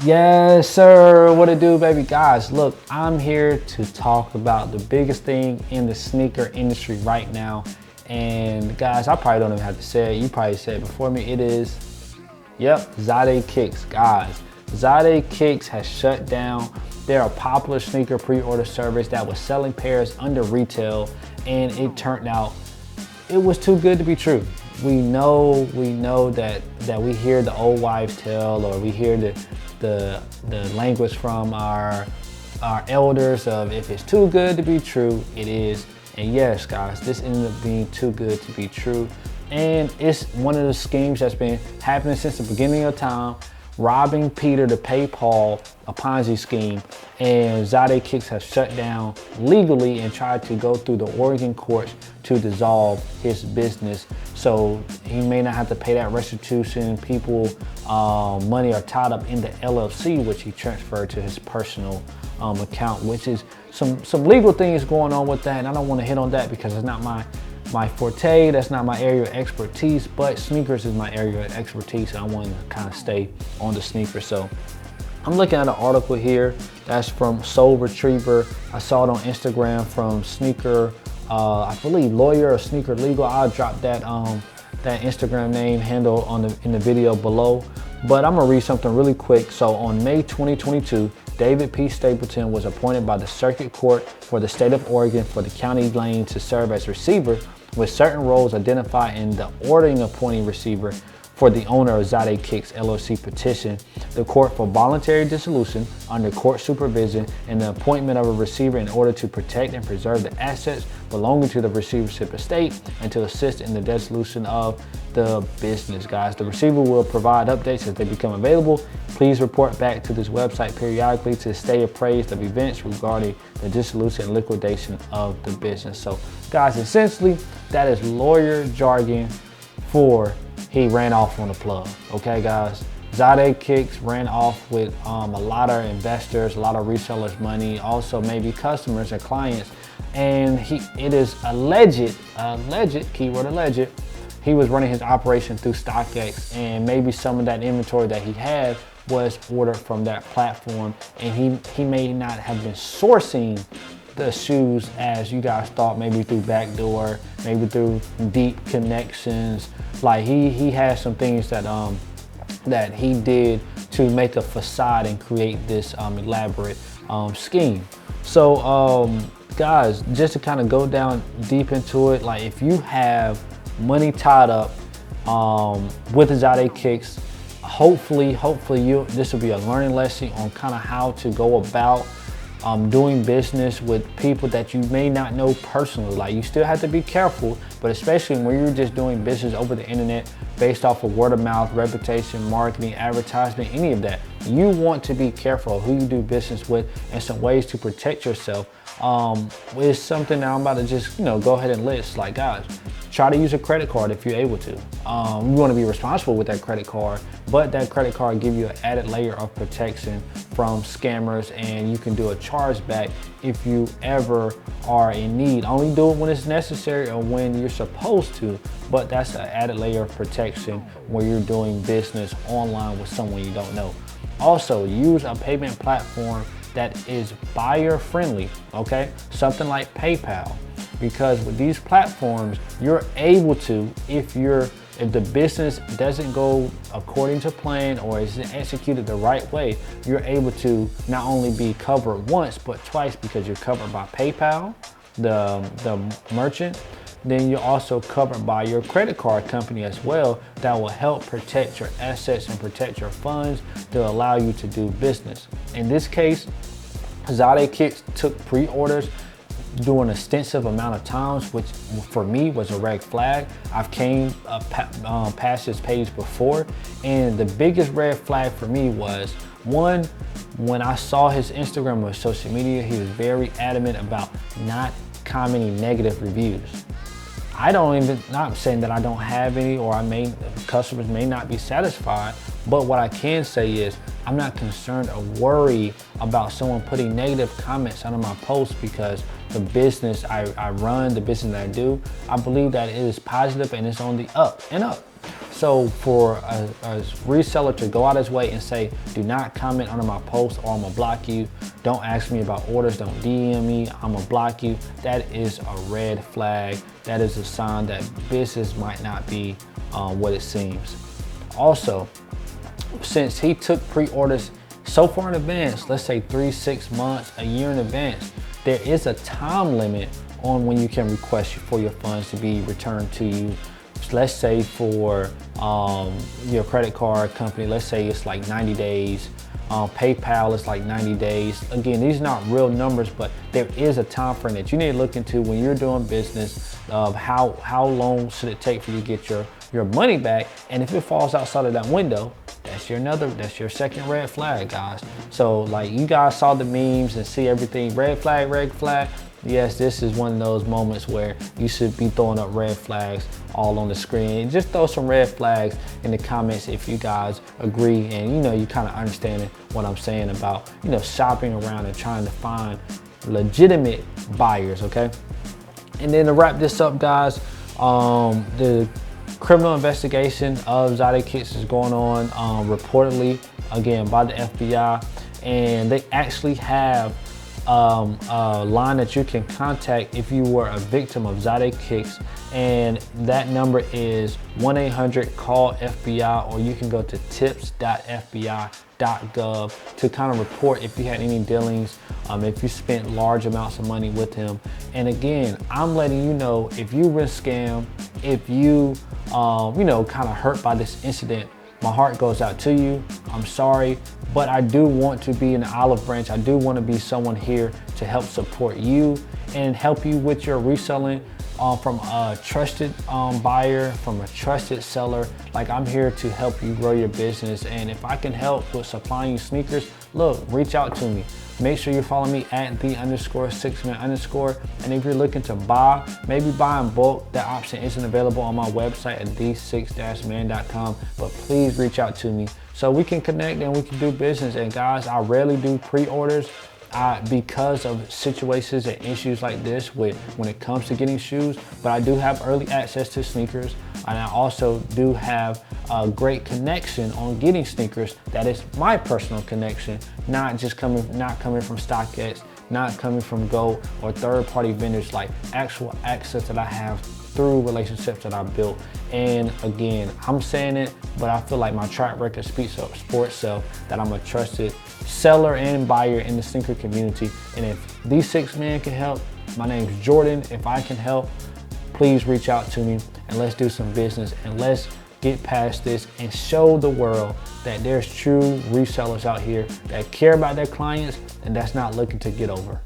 Yes, sir. What it do, baby? Guys, look, I'm here to talk about the biggest thing in the sneaker industry right now. And guys, I probably don't even have to say it. You probably said it before me. It is, yep, Zadeh Kicks. Guys, Zadeh Kicks has shut down. They're a popular sneaker pre-order service that was selling pairs under retail, and it turned out it was too good to be true. We know that we hear the old wives' tale, or we hear the language from our elders of if it's too good to be true, it is. And yes, guys, this ended up being too good to be true. And it's one of the schemes that's been happening since the beginning of time, robbing Peter to pay Paul, a Ponzi scheme. And Zadeh Kicks has shut down legally and tried to go through the Oregon courts to dissolve his business. So he may not have to pay that restitution. People, money are tied up in the LLC, which he transferred to his personal account, which is some legal things going on with that. And I don't want to hit on that because it's not my forte, that's not my area of expertise, but sneakers is my area of expertise, and I want to kind of stay on the sneakers. So I'm looking at an article here that's from Soul Retriever. I saw it on Instagram from Sneaker, I believe Lawyer or Sneaker Legal. I'll drop that Instagram name handle in the video below. But I'm gonna read something really quick. So on May 2022, David P. Stapleton was appointed by the Circuit Court for the state of Oregon for the county lane to serve as receiver, with certain roles identified in the ordering appointing receiver for the owner of Zadeh Kicks LLC petition the court for voluntary dissolution under court supervision and the appointment of a receiver in order to protect and preserve the assets belonging to the receivership estate and to assist in the dissolution of the business. Guys, the receiver will provide updates as they become available. Please report back to this website periodically to stay appraised of events regarding the dissolution and liquidation of the business. So guys, essentially that is lawyer jargon for he ran off on the plug. Okay, guys. Zadeh Kicks ran off with a lot of investors, a lot of resellers' money, also maybe customers and clients. And it is alleged, keyword alleged, he was running his operation through StockX, and maybe some of that inventory that he had was ordered from that platform, and he may not have been sourcing the shoes as you guys thought, maybe through backdoor, maybe through deep connections. Like he has some things that he did to make a facade and create this elaborate scheme. So guys, just to kind of go down deep into it, like if you have money tied up with the Zadeh Kicks, hopefully this will be a learning lesson on kind of how to go about doing business with people that you may not know personally. Like, you still have to be careful, but especially when you're just doing business over the internet based off of word of mouth, reputation, marketing, advertisement, any of that. You want to be careful of who you do business with and some ways to protect yourself. Is something that I'm about to just, go ahead and list. Like, guys, try to use a credit card if you're able to. You want to be responsible with that credit card, but that credit card give you an added layer of protection from scammers, and you can do a chargeback if you ever are in need. Only do it when it's necessary or when you're supposed to, but that's an added layer of protection when you're doing business online with someone you don't know. Also, use a payment platform that is buyer friendly, okay? Something like PayPal, because with these platforms, you're able to, if the business doesn't go according to plan or isn't executed the right way, you're able to not only be covered once, but twice, because you're covered by PayPal, the merchant, then you're also covered by your credit card company as well. That will help protect your assets and protect your funds to allow you to do business. In this case, Zadeh Kicks took pre-orders during an extensive amount of times, which for me was a red flag. I've came past his page before, and the biggest red flag for me was, one, when I saw his Instagram or social media, he was very adamant about not commenting negative reviews. Not saying that I don't have any, or customers may not be satisfied, but what I can say is I'm not concerned or worried about someone putting negative comments under my posts, because the business I run, the business that I do, I believe that it is positive and it's on the up and up. So for a reseller to go out his way and say, do not comment under my post or I'm gonna block you, don't ask me about orders, don't DM me, I'm gonna block you, that is a red flag. That is a sign that business might not be what it seems. Also, since he took pre-orders so far in advance, let's say 3, 6 months, a year in advance, there is a time limit on when you can request for your funds to be returned to you. Let's say for your credit card company, let's say it's like 90 days. PayPal is like 90 days. Again, these are not real numbers, but there is a time frame that you need to look into when you're doing business of how long should it take for you to get your money back. And if it falls outside of that window, that's your second red flag, guys. So like you guys saw the memes and see everything, red flag, red flag. Yes, this is one of those moments where you should be throwing up red flags all on the screen. Just throw some red flags in the comments if you guys agree and you kind of understanding what I'm saying about shopping around and trying to find legitimate buyers, okay? And then to wrap this up, guys, the criminal investigation of Zadeh kits is going on reportedly, again, by the FBI, and they actually have a line that you can contact if you were a victim of Zadeh kicks, and that number is 1-800-CALL-FBI, or you can go to tips.fbi.gov to kind of report if you had any dealings, if you spent large amounts of money with him. And again, I'm letting you know, if you've been scammed, if you kind of hurt by this incident, my heart goes out to you. I'm sorry, but I do want to be an olive branch. I do want to be someone here to help support you and help you with your reselling from a trusted buyer, from a trusted seller. Like, I'm here to help you grow your business. And if I can help with supplying you sneakers, look, reach out to me. Make sure you follow me at @the_Sixthman_. And if you're looking to buy, maybe buy in bulk, that option isn't available on my website at the6-man.com, but please reach out to me so we can connect and we can do business. And guys, I rarely do pre-orders because of situations and issues like this when it comes to getting shoes, but I do have early access to sneakers, and I also do have a great connection on getting sneakers. That is my personal connection, not coming from StockX, not coming from Go or third-party vendors, like actual access that I have through relationships that I built. And again, I'm saying it, but I feel like my track record speaks up for itself, that I'm a trusted seller and buyer in the sneaker community. And if these 6 men can help, my name's Jordan. If I can help, please reach out to me and let's do some business, and let's get past this and show the world that there's true resellers out here that care about their clients and that's not looking to get over.